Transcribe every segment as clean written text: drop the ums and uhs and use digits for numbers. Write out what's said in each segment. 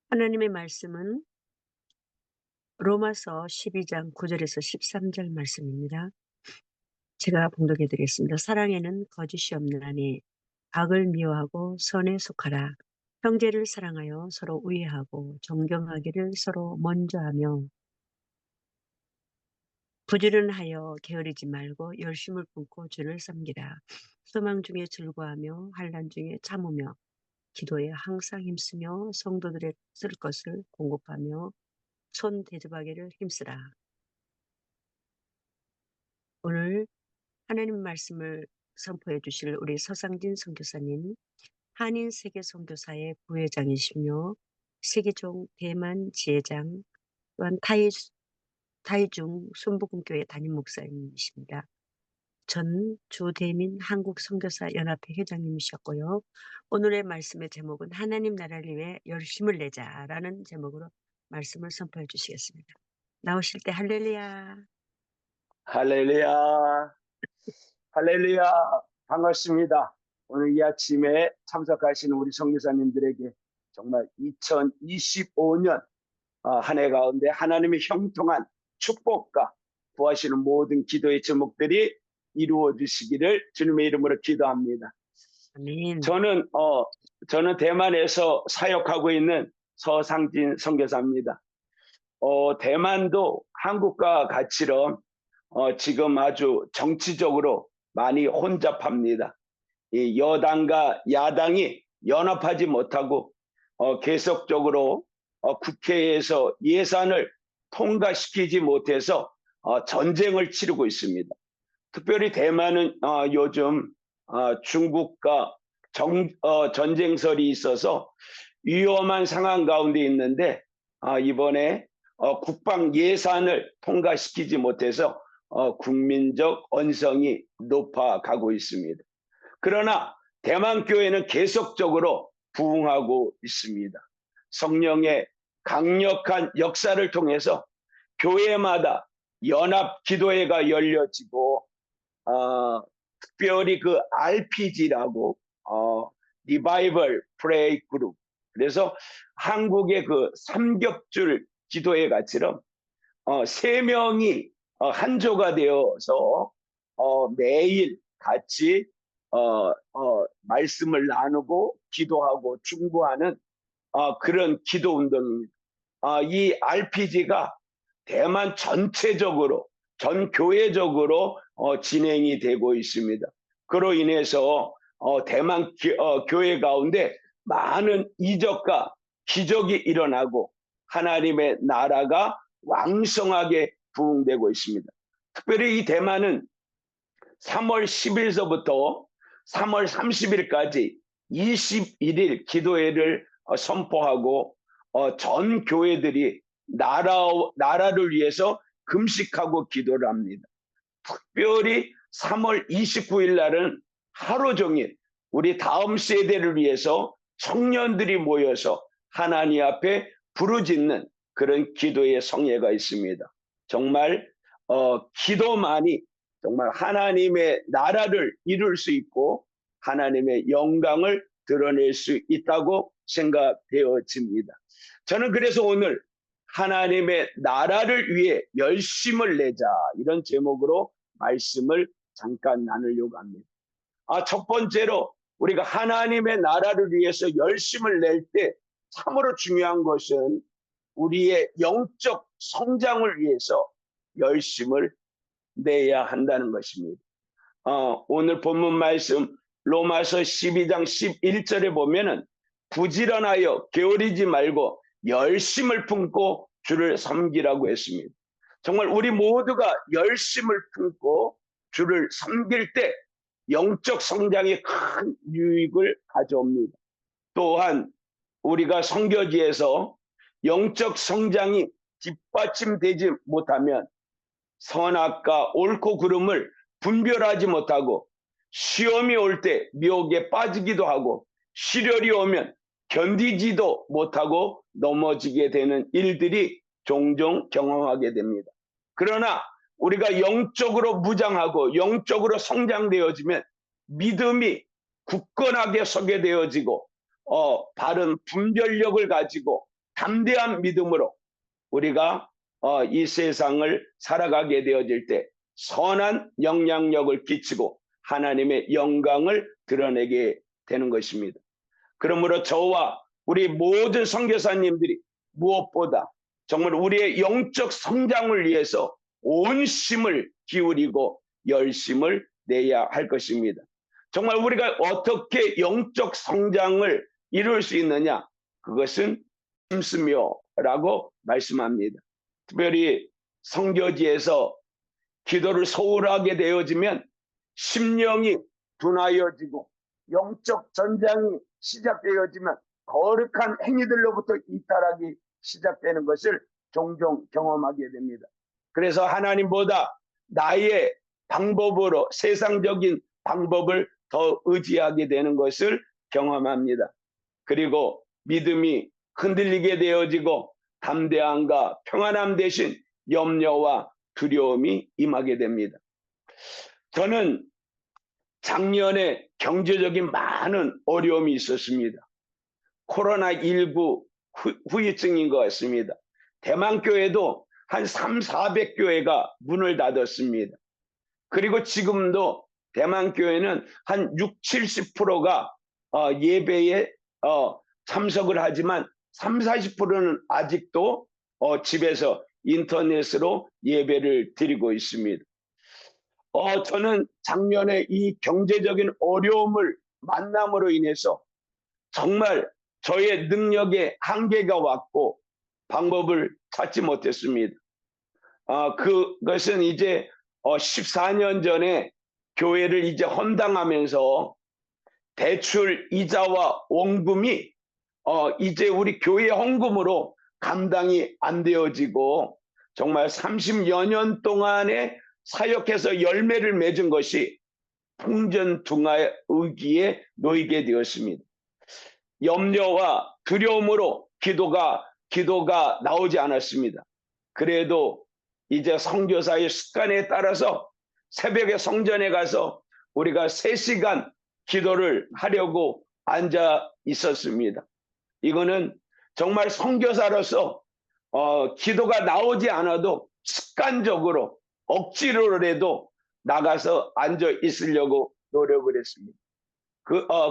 하나님의 말씀은 로마서 12장 9절에서 13절 말씀입니다. 제가 봉독해 드리겠습니다. 사랑에는 거짓이 없나니 악을 미워하고 선에 속하라. 형제를 사랑하여 서로 우애하고 존경하기를 서로 먼저 하며 부지런하여 게으르지 말고 열심을 품고 주를 섬기라. 소망 중에 즐거워하며 환난 중에 참으며 기도에 항상 힘쓰며 성도들의 쓸 것을 공급하며 손 대접하기를 힘쓰라. 오늘 하나님 말씀을 선포해 주실 우리 서상진 선교사님, 한인 세계 선교사의 부회장이시며 세계종 대만 지회장, 또한 타이중 순복음교회 담임 목사님이십니다. 전 주대민 한국선교사연합회 회장님이셨고요. 오늘의 말씀의 제목은 하나님 나라를 위해 열심을 내자라는 제목으로 말씀을 선포해 주시겠습니다. 나오실 때 할렐루야. 할렐루야, 할렐루야, 반갑습니다. 오늘 이 아침에 참석하시는 우리 선교사님들에게 정말 2025년 한 해 가운데 하나님의 형통한 축복과 구하시는 모든 기도의 제목들이 이루어 주시기를 주님의 이름으로 기도합니다. 아멘. 저는 대만에서 사역하고 있는 서상진 선교사입니다. 대만도 한국과 같이럼 지금 아주 정치적으로 많이 혼잡합니다. 이 여당과 야당이 연합하지 못하고 계속적으로 국회에서 예산을 통과시키지 못해서 전쟁을 치르고 있습니다. 특별히 대만은 요즘 중국과 전쟁설이 있어서 위험한 상황 가운데 있는데 이번에 국방 예산을 통과시키지 못해서 국민적 언성이 높아가고 있습니다. 그러나 대만 교회는 계속적으로 부흥하고 있습니다. 성령의 강력한 역사를 통해서 교회마다 연합 기도회가 열려지고 특별히 그 RPG라고 리바이벌 프레이 그룹, 그래서 한국의 그 삼겹줄 기도회 같이럼 3명이 한조가 되어서 매일 같이 말씀을 나누고 기도하고 중보하는 그런 기도 운동입니다. 이 RPG가 대만 전체적으로 전 교회적으로 진행이 되고 있습니다. 그로 인해서 대만 교회 가운데 많은 이적과 기적이 일어나고 하나님의 나라가 왕성하게 부흥되고 있습니다. 특별히 이 대만은 3월 10일서부터 3월 30일까지 21일 기도회를 선포하고 전 교회들이 나라를 위해서 금식하고 기도를 합니다. 특별히 3월 29일 날은 하루 종일 우리 다음 세대를 위해서 청년들이 모여서 하나님 앞에 부르짖는 그런 기도의 성회가 있습니다. 정말 기도만이 정말 하나님의 나라를 이룰 수 있고 하나님의 영광을 드러낼 수 있다고 생각되어집니다. 저는 그래서 오늘 하나님의 나라를 위해 열심을 내자, 이런 제목으로 말씀을 잠깐 나누려고 합니다. 첫 번째로 우리가 하나님의 나라를 위해서 열심을 낼 때 참으로 중요한 것은 우리의 영적 성장을 위해서 열심을 내야 한다는 것입니다. 오늘 본문 말씀 로마서 12장 11절에 보면은 부지런하여 게으르지 말고 열심을 품고 주를 섬기라고 했습니다. 정말 우리 모두가 열심을 품고 주를 섬길 때 영적 성장에 큰 유익을 가져옵니다. 또한 우리가 선교지에서 영적 성장이 뒷받침되지 못하면 선악과 옳고 그름을 분별하지 못하고 시험이 올 때 미혹에 빠지기도 하고 시련이 오면 견디지도 못하고 넘어지게 되는 일들이 종종 경험하게 됩니다. 그러나 우리가 영적으로 무장하고 영적으로 성장되어지면 믿음이 굳건하게 서게 되어지고 바른 분별력을 가지고 담대한 믿음으로 우리가 이 세상을 살아가게 되어질 때 선한 영향력을 끼치고 하나님의 영광을 드러내게 되는 것입니다. 그러므로 저와 우리 모든 선교사님들이 무엇보다 정말 우리의 영적 성장을 위해서 온 힘을 기울이고 열심을 내야 할 것입니다. 정말 우리가 어떻게 영적 성장을 이룰 수 있느냐? 그것은 힘쓰며라고 말씀합니다. 특별히 선교지에서 기도를 소홀하게 되어지면 심령이 둔하여지고 영적 전장이 시작되어지면 거룩한 행위들로부터 이탈하기 시작되는 것을 종종 경험하게 됩니다. 그래서 하나님보다 나의 방법으로 세상적인 방법을 더 의지하게 되는 것을 경험합니다. 그리고 믿음이 흔들리게 되어지고 담대함과 평안함 대신 염려와 두려움이 임하게 됩니다. 저는 작년에 경제적인 많은 어려움이 있었습니다. 코로나19 후유증인 것 같습니다. 대만교회도 한 300~400교회가 문을 닫았습니다. 그리고 지금도 대만교회는 한 60~70%가 예배에 참석을 하지만 30~40%는 아직도 집에서 인터넷으로 예배를 드리고 있습니다. 저는 작년에 이 경제적인 어려움을 만남으로 인해서 정말 저의 능력에 한계가 왔고 방법을 찾지 못했습니다. 그것은 이제 14년 전에 교회를 이제 헌당하면서 대출 이자와 원금이 이제 우리 교회 헌금으로 감당이 안 되어지고 정말 30여 년 동안에 사역해서 열매를 맺은 것이 풍전등화의 의기에 놓이게 되었습니다. 염려와 두려움으로 기도가 나오지 않았습니다. 그래도 이제 선교사의 습관에 따라서 새벽에 성전에 가서 우리가 3시간 기도를 하려고 앉아 있었습니다. 이거는 정말 선교사로서 기도가 나오지 않아도 습관적으로 억지로라도 나가서 앉아 있으려고 노력을 했습니다.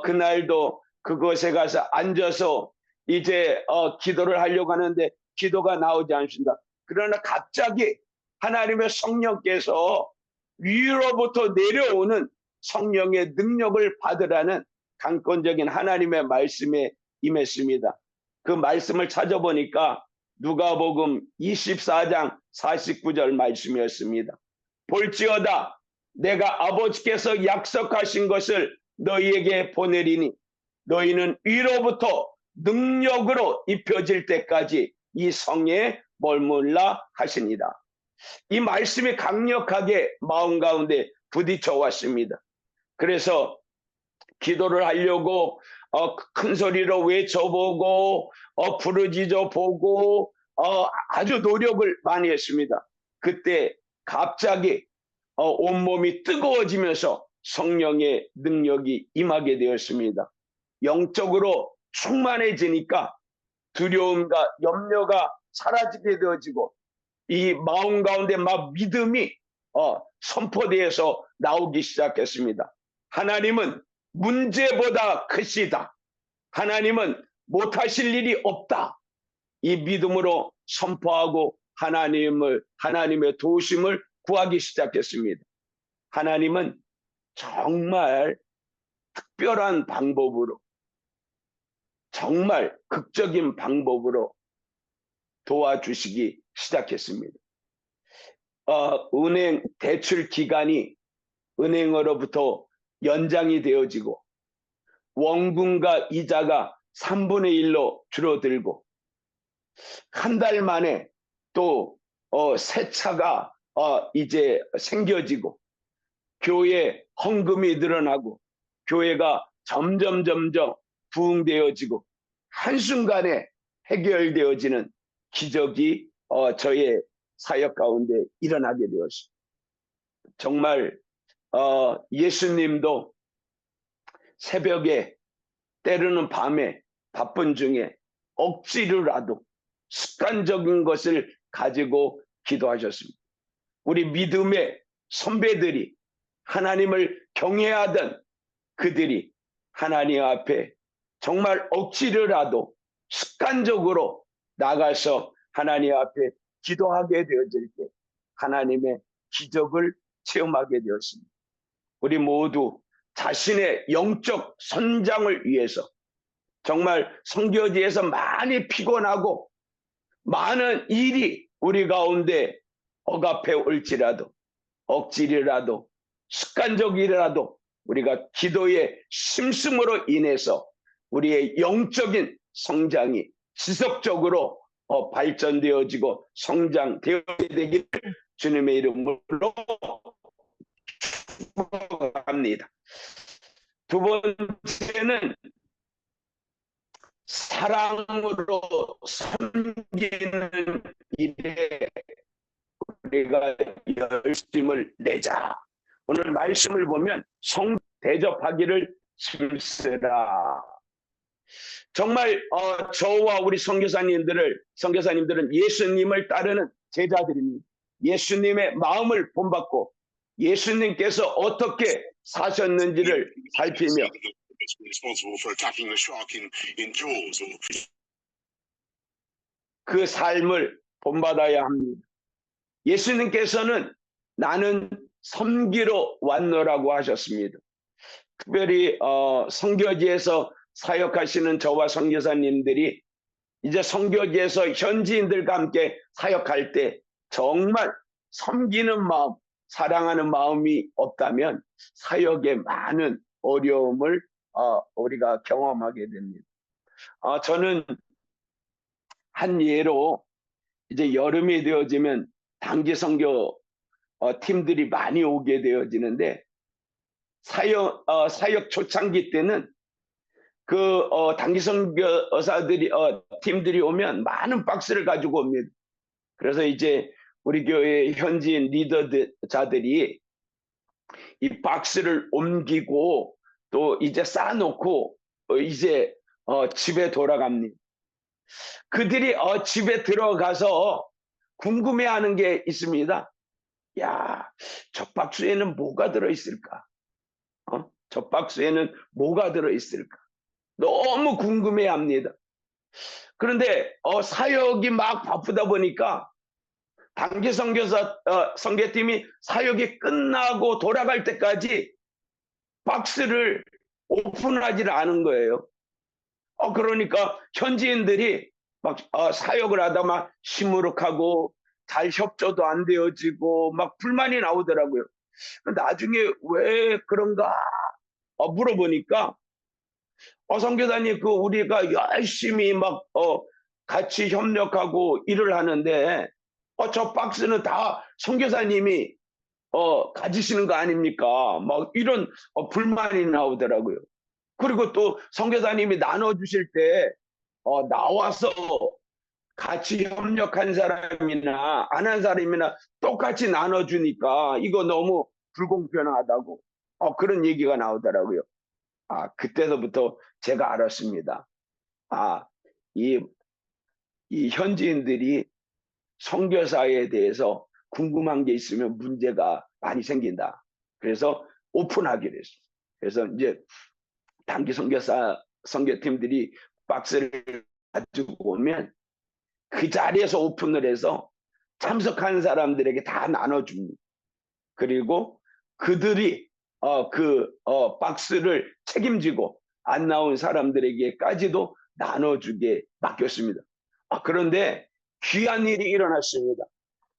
그날도 그곳에 가서 앉아서 이제 기도를 하려고 하는데 기도가 나오지 않습니다. 그러나 갑자기 하나님의 성령께서 위로부터 내려오는 성령의 능력을 받으라는 강권적인 하나님의 말씀에 임했습니다. 그 말씀을 찾아보니까 누가복음 24장 49절 말씀이었습니다. 볼지어다 내가 아버지께서 약속하신 것을 너희에게 보내리니 너희는 위로부터 능력으로 입혀질 때까지 이 성에 머물라 하시니라. 이 말씀이 강력하게 마음 가운데 부딪혀 왔습니다. 그래서 기도를 하려고 큰 소리로 외쳐보고 부르짖어 보고 아주 노력을 많이 했습니다. 그때 갑자기 온몸이 뜨거워지면서 성령의 능력이 임하게 되었습니다. 영적으로 충만해지니까 두려움과 염려가 사라지게 되어지고 이 마음 가운데 막 믿음이 선포되어서 나오기 시작했습니다. 하나님은 문제보다 크시다. 하나님은 못하실 일이 없다. 이 믿음으로 선포하고 하나님의 도우심을 구하기 시작했습니다. 하나님은 정말 특별한 방법으로 정말 극적인 방법으로 도와주시기 시작했습니다. 은행 대출 기간이 은행으로부터 연장이 되어지고 원금과 이자가 3분의 1로 줄어들고 한 달 만에 또 새 차가 이제 생겨지고 교회 헌금이 늘어나고 교회가 점점 부흥되어지고 한순간에 해결되어지는 기적이 저의 사역 가운데 일어나게 되었습니다. 정말 예수님도 새벽에 때로는 밤에 바쁜 중에 억지로라도 습관적인 것을 가지고 기도하셨습니다. 우리 믿음의 선배들이 하나님을 경외하던 그들이 하나님 앞에 정말 억지로라도 습관적으로 나가서 하나님 앞에 기도하게 되어질 때 하나님의 기적을 체험하게 되었습니다. 우리 모두 자신의 영적 선장을 위해서 정말 선교지에서 많이 피곤하고 많은 일이 우리 가운데 억압해 올지라도 억지리라도 습관적이라도 우리가 기도의 심씀으로 인해서 우리의 영적인 성장이 지속적으로 발전되어지고 성장되어야 되기를 주님의 이름으로 축복합니다. 두 번째는 사랑으로 섬기는 일에 우리가 열심을 내자. 오늘 말씀을 보면 성 대접하기를 힘쓰라. 정말 저와 우리 선교사님들은 예수님을 따르는 제자들입니다. 예수님의 마음을 본받고 예수님께서 어떻게 사셨는지를 살피며 그 삶을 본받아야 합니다. 예수님께서는 나는 섬기러 왔노라고 하셨습니다. 특별히 선교지에서 사역하시는 저와 선교사님들이 이제 선교지에서 현지인들과 함께 사역할 때 정말 섬기는 마음, 사랑하는 마음이 없다면 사역에 많은 어려움을 우리가 경험하게 됩니다. 저는 한 예로 이제 여름이 되어지면 단기 선교 팀들이 많이 오게 되어지는데 사역 초창기 때는 그 단기 선교사들이 팀들이 오면 많은 박스를 가지고 옵니다. 그래서 이제 우리 교회 현지인 리더자들이 이 박스를 옮기고 또 이제 쌓아놓고 이제 집에 돌아갑니다. 그들이 집에 들어가서 궁금해하는 게 있습니다. 야, 저 박스에는 뭐가 들어있을까? 저 박스에는 뭐가 들어있을까? 너무 궁금해합니다. 그런데 사역이 막 바쁘다 보니까 단기 선교팀이 사역이 끝나고 돌아갈 때까지 박스를 오픈하지 않은 거예요. 그러니까 현지인들이 막 사역을 하다 막 시무룩하고 잘 협조도 안 되어지고 막 불만이 나오더라고요. 나중에 왜 그런가 물어보니까 선교사님 우리가 열심히 막 같이 협력하고 일을 하는데 저 박스는 다 선교사님이 가지시는 거 아닙니까? 막 이런 불만이 나오더라고요. 그리고 또 선교사님이 나눠주실 때 나와서 같이 협력한 사람이나 안 한 사람이나 똑같이 나눠주니까 이거 너무 불공평하다고 그런 얘기가 나오더라고요. 그때서부터 제가 알았습니다. 이 현지인들이 선교사에 대해서 궁금한 게 있으면 문제가 많이 생긴다. 그래서 오픈하기로 했습니다. 그래서 이제 단기 선교팀들이 박스를 가지고 오면 그 자리에서 오픈을 해서 참석한 사람들에게 다 나눠줍니다. 그리고 그들이 박스를 책임지고 안 나온 사람들에게까지도 나눠주게 맡겼습니다. 그런데 귀한 일이 일어났습니다.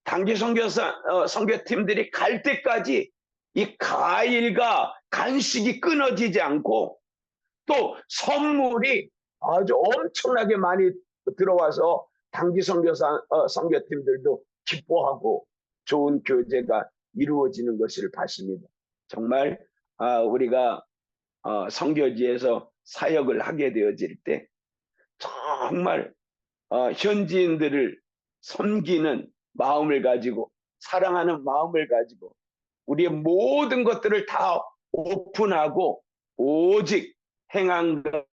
단기 선교팀들이 갈 때까지 이 과일과 간식이 끊어지지 않고 또 선물이 아주 엄청나게 많이 들어와서 단기 선교팀들도 기뻐하고 좋은 교제가 이루어지는 것을 봤습니다. 정말 우리가 선교지에서 사역을 하게 되어질 때 정말 현지인들을 섬기는 마음을 가지고 사랑하는 마음을 가지고 우리의 모든 것들을 다 오픈하고 오직 행함과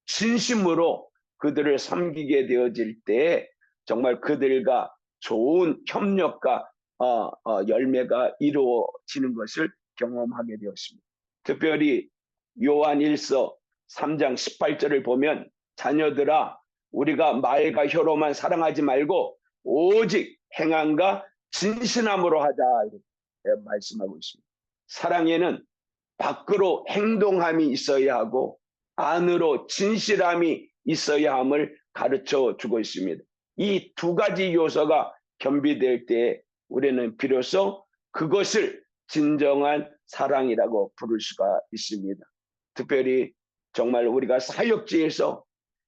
진심으로 그들을 섬기게 되어질 때 정말 그들과 좋은 협력과 열매가 이루어지는 것을 경험하게 되었습니다. 특별히 요한 1서 3장 18절을 보면 자녀들아 우리가 말과 혀로만 사랑하지 말고 오직 행함과 진실함으로 하자 이렇게 말씀하고 있습니다. 사랑에는 밖으로 행동함이 있어야 하고 안으로 진실함이 있어야 함을 가르쳐 주고 있습니다. 이 두 가지 요소가 겸비될 때 우리는 비로소 그것을 진정한 사랑이라고 부를 수가 있습니다. 특별히 정말 우리가 사역지에서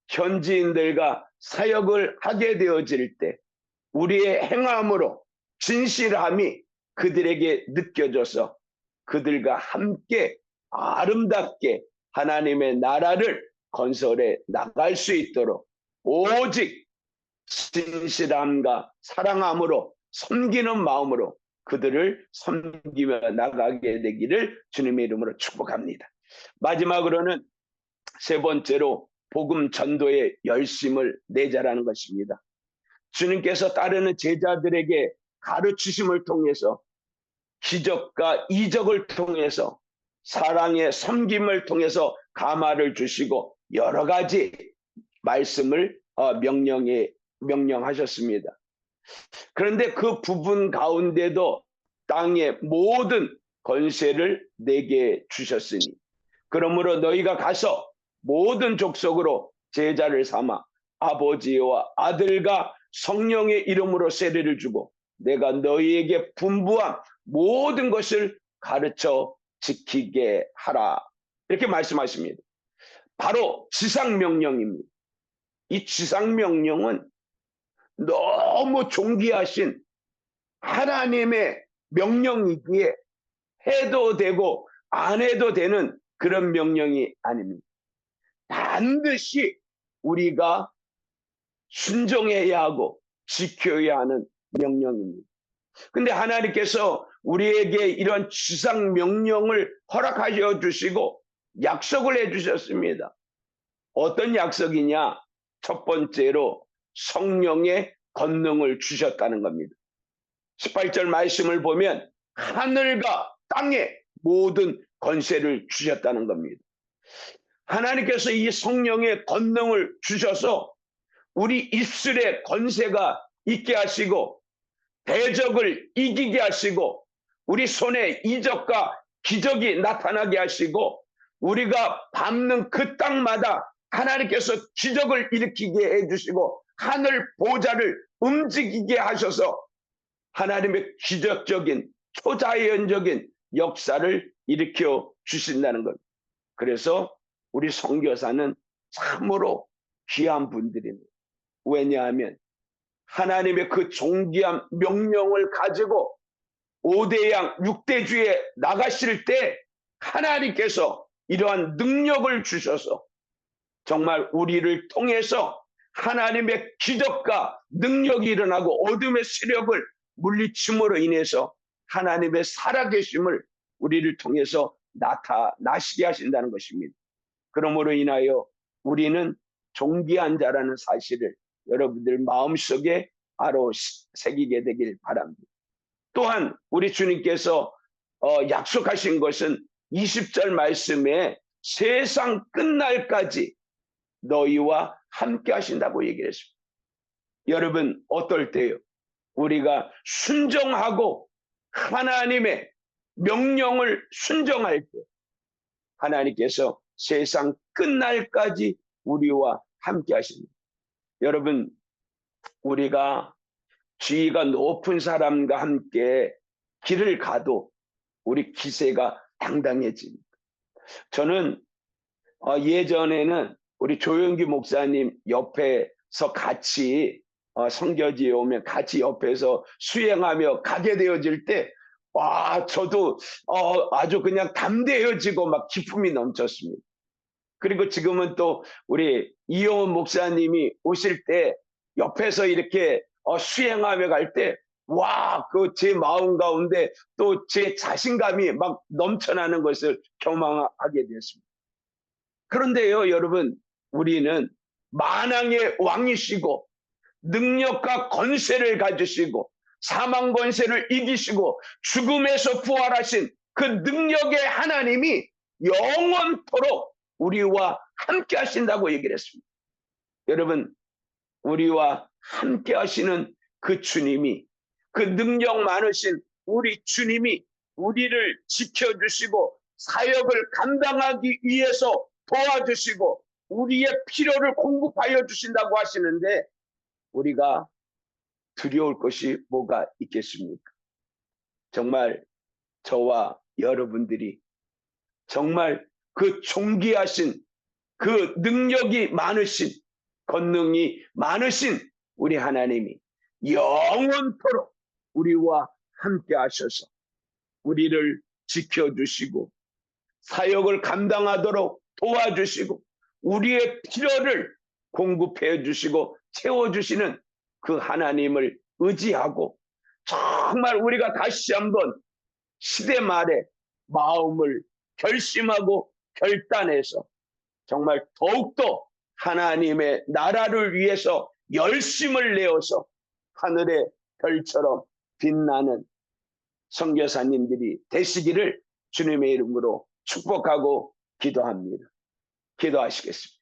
현지인들과 사역을 하게 되어질 때 우리의 행함으로 진실함이 그들에게 느껴져서 그들과 함께 아름답게 하나님의 나라를 건설해 나갈 수 있도록 오직 진실함과 사랑함으로 섬기는 마음으로 그들을 섬기며 나가게 되기를 주님의 이름으로 축복합니다. 마지막으로는 세 번째로 복음 전도의 열심을 내자라는 것입니다. 주님께서 따르는 제자들에게 가르치심을 통해서 기적과 이적을 통해서 사랑의 섬김을 통해서 감화를 주시고 여러 가지 말씀을 명령하셨습니다. 그런데 그 부분 가운데도 땅의 모든 권세를 내게 주셨으니 그러므로 너희가 가서 모든 족속으로 제자를 삼아 아버지와 아들과 성령의 이름으로 세례를 주고 내가 너희에게 분부한 모든 것을 가르쳐 지키게 하라. 이렇게 말씀하십니다. 바로 지상명령입니다. 이 지상명령은 너무 존귀하신 하나님의 명령이기에 해도 되고 안 해도 되는 그런 명령이 아닙니다. 반드시 우리가 순종해야 하고 지켜야 하는 명령입니다. 근데 하나님께서 우리에게 이런 지상 명령을 허락하여 주시고 약속을 해 주셨습니다. 어떤 약속이냐? 첫 번째로 성령의 권능을 주셨다는 겁니다. 18절 말씀을 보면 하늘과 땅의 모든 권세를 주셨다는 겁니다. 하나님께서 이 성령의 권능을 주셔서 우리 입술에 권세가 있게 하시고 대적을 이기게 하시고 우리 손에 이적과 기적이 나타나게 하시고 우리가 밟는 그 땅마다 하나님께서 기적을 일으키게 해주시고 하늘 보좌를 움직이게 하셔서 하나님의 기적적인 초자연적인 역사를 일으켜 주신다는 것. 그래서 우리 선교사는 참으로 귀한 분들입니다. 왜냐하면 하나님의 그 존귀한 명령을 가지고 5대양 6대주에 나가실 때 하나님께서 이러한 능력을 주셔서 정말 우리를 통해서 하나님의 기적과 능력이 일어나고 어둠의 세력을 물리침으로 인해서 하나님의 살아계심을 우리를 통해서 나타나시게 하신다는 것입니다. 그러므로 인하여 우리는 존귀한 자라는 사실을 여러분들 마음속에 새기게 되길 바랍니다. 또한 우리 주님께서 약속하신 것은 20절 말씀에 세상 끝날까지 너희와 함께 하신다고 얘기를 했습니다. 여러분 어떨 때요? 우리가 순종하고 하나님의 명령을 순종할 때 하나님께서 세상 끝날까지 우리와 함께 하십니다. 여러분 우리가 지위가 높은 사람과 함께 길을 가도 우리 기세가 당당해집니다. 저는 예전에는 우리 조영기 목사님 옆에서 같이 선교지에 오면 같이 옆에서 수행하며 가게 되어질 때 저도 아주 그냥 담대해지고 막 기쁨이 넘쳤습니다. 그리고 지금은 또 우리 이용훈 목사님이 오실 때 옆에서 이렇게 수행하며 갈 때 그 제 마음 가운데 또 제 자신감이 막 넘쳐나는 것을 경험하게 됐습니다. 그런데요, 여러분, 우리는 만왕의 왕이시고 능력과 권세를 가지시고 사망 권세를 이기시고 죽음에서 부활하신 그 능력의 하나님이 영원토록 우리와 함께 하신다고 얘기를 했습니다. 여러분, 우리와 함께 하시는 그 주님이, 그 능력 많으신 우리 주님이 우리를 지켜주시고 사역을 감당하기 위해서 도와주시고 우리의 필요를 공급하여 주신다고 하시는데 우리가 두려울 것이 뭐가 있겠습니까? 정말 저와 여러분들이 정말 그 존귀하신 그 능력이 많으신 권능이 많으신 우리 하나님이 영원토록 우리와 함께 하셔서 우리를 지켜주시고 사역을 감당하도록 도와주시고 우리의 필요를 공급해 주시고 채워주시는 그 하나님을 의지하고 정말 우리가 다시 한번 시대 말에 마음을 결심하고 결단해서 정말 더욱더 하나님의 나라를 위해서 열심을 내어서 하늘의 별처럼 빛나는 선교사님들이 되시기를 주님의 이름으로 축복하고 기도합니다. 기도하시겠습니다.